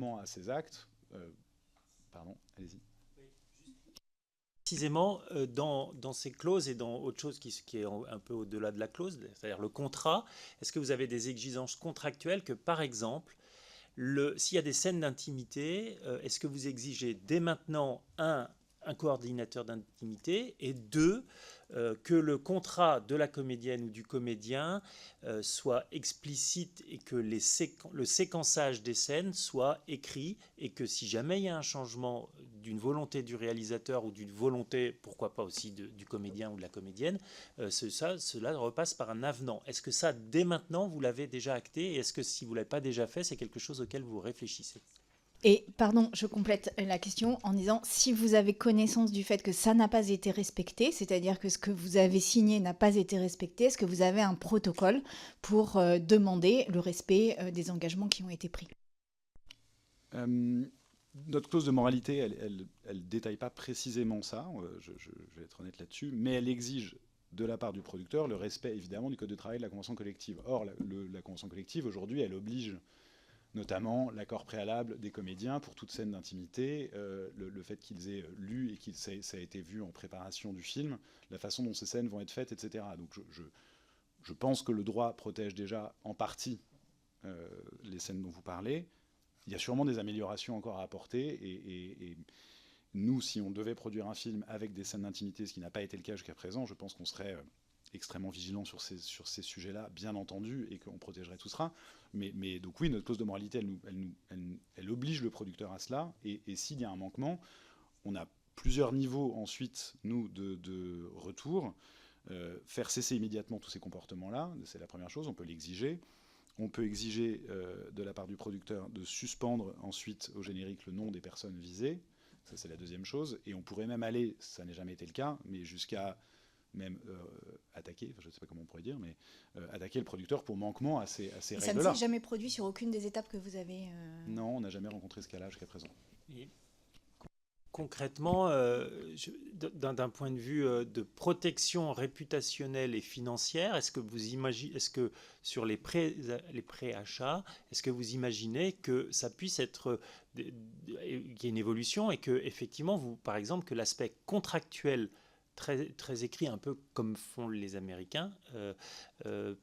à ces actes. Pardon, allez-y. Précisément, dans ces clauses et dans autre chose qui est un peu au-delà de la clause, c'est-à-dire le contrat, est-ce que vous avez des exigences contractuelles que, par exemple, s'il y a des scènes d'intimité, est-ce que vous exigez dès maintenant, un coordinateur d'intimité, et deux, que le contrat de la comédienne ou du comédien soit explicite et que le séquençage des scènes soit écrit, et que si jamais il y a un changement d'une volonté du réalisateur ou d'une volonté, pourquoi pas aussi du comédien ou de la comédienne, cela repasse par un avenant. Est-ce que ça, dès maintenant, vous l'avez déjà acté, et est-ce que si vous ne l'avez pas déjà fait, c'est quelque chose auquel vous réfléchissez? Et pardon, je complète la question en disant si vous avez connaissance du fait que ça n'a pas été respecté, c'est-à-dire que ce que vous avez signé n'a pas été respecté, est-ce que vous avez un protocole pour demander le respect des engagements qui ont été pris? Euh, Notre clause de moralité, elle détaille pas précisément ça, je vais être honnête là-dessus, mais elle exige de la part du producteur le respect évidemment du code de travail de la convention collective. Or, la convention collective aujourd'hui, elle oblige notamment l'accord préalable des comédiens pour toute scène d'intimité, le fait qu'ils aient lu et que ça a été vu en préparation du film, la façon dont ces scènes vont être faites, etc. Donc je pense que le droit protège déjà en partie les scènes dont vous parlez. Il y a sûrement des améliorations encore à apporter, et nous, si on devait produire un film avec des scènes d'intimité, ce qui n'a pas été le cas jusqu'à présent, je pense qu'on serait extrêmement vigilant sur ces sujets-là, bien entendu, et qu'on protégerait tout ça. Mais donc oui, notre clause de moralité, elle oblige le producteur à cela, et s'il y a un manquement, on a plusieurs niveaux ensuite, nous, de retour. Faire cesser immédiatement tous ces comportements-là, c'est la première chose, on peut l'exiger. On peut exiger de la part du producteur de suspendre ensuite au générique le nom des personnes visées. Ça, c'est la deuxième chose. Et on pourrait même aller, ça n'a jamais été le cas, mais jusqu'à même attaquer, enfin, je ne sais pas comment on pourrait dire, mais attaquer le producteur pour manquement à ces Et ça ne s'est règles-là. jamais produit sur aucune des étapes que vous avez. Non, on n'a jamais rencontré ce cas-là jusqu'à présent. Et concrètement, d'un point de vue de protection réputationnelle et financière, est-ce que vous imaginez, est-ce que sur les préachats, est-ce que vous imaginez que ça puisse être, qu'il y ait une évolution, et que effectivement, vous, par exemple, que l'aspect contractuel très, très écrit, un peu comme font les Américains,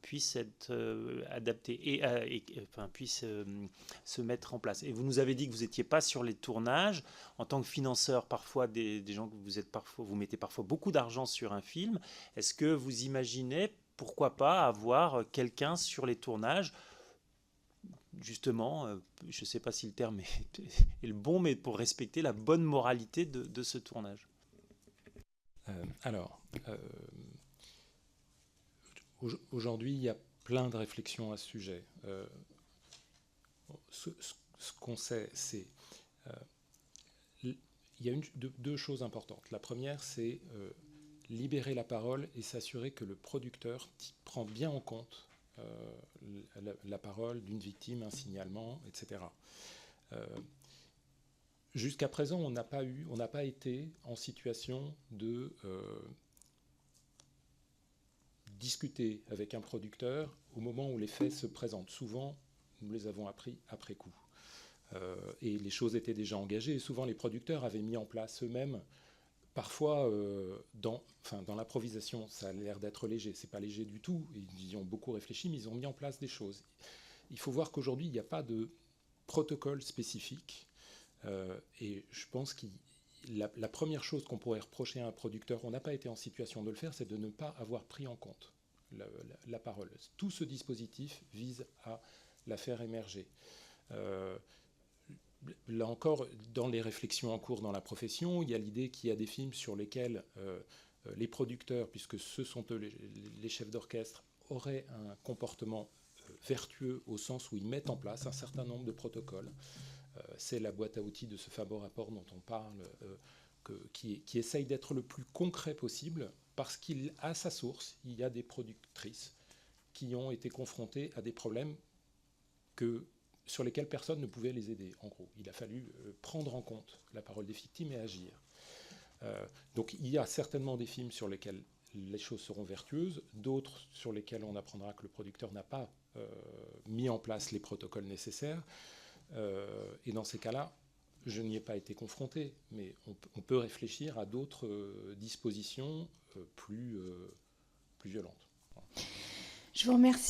puisse être adapté enfin, puisse se mettre en place. Et vous nous avez dit que vous n'étiez pas sur les tournages en tant que financeur, parfois des gens que vous êtes parfois, vous mettez parfois beaucoup d'argent sur un film. Est-ce que vous imaginez, pourquoi pas, avoir quelqu'un sur les tournages, justement, je ne sais pas si le terme est le bon, mais pour respecter la bonne moralité de ce tournage? Alors, aujourd'hui, il y a plein de réflexions à ce sujet. Ce qu'on sait, c'est il y a deux choses importantes. La première, c'est libérer la parole et s'assurer que le producteur prend bien en compte la parole d'une victime, un signalement, etc. Jusqu'à présent, on n'a pas été en situation de discuter avec un producteur au moment où les faits se présentent. Souvent, nous les avons appris après coup. Et les choses étaient déjà engagées. Et souvent, les producteurs avaient mis en place eux-mêmes, parfois dans l'improvisation. Ça a l'air d'être léger. C'est pas léger du tout. Ils y ont beaucoup réfléchi, mais ils ont mis en place des choses. Il faut voir qu'aujourd'hui, il n'y a pas de protocole spécifique. Et je pense que la première chose qu'on pourrait reprocher à un producteur, on n'a pas été en situation de le faire, c'est de ne pas avoir pris en compte la parole. Tout ce dispositif vise à la faire émerger. Là encore, dans les réflexions en cours dans la profession, il y a l'idée qu'il y a des films sur lesquels les producteurs, puisque ce sont eux les chefs d'orchestre, auraient un comportement vertueux au sens où ils mettent en place un certain nombre de protocoles. C'est la boîte à outils de ce fameux rapport dont on parle, qui essaye d'être le plus concret possible, parce qu'à sa source, il y a des productrices qui ont été confrontées à des problèmes sur lesquels personne ne pouvait les aider. En gros, il a fallu prendre en compte la parole des victimes et agir. Donc il y a certainement des films sur lesquels les choses seront vertueuses, d'autres sur lesquels on apprendra que le producteur n'a pas mis en place les protocoles nécessaires. Et dans ces cas-là, je n'y ai pas été confronté, mais on peut réfléchir à d'autres dispositions plus violentes. Je vous remercie.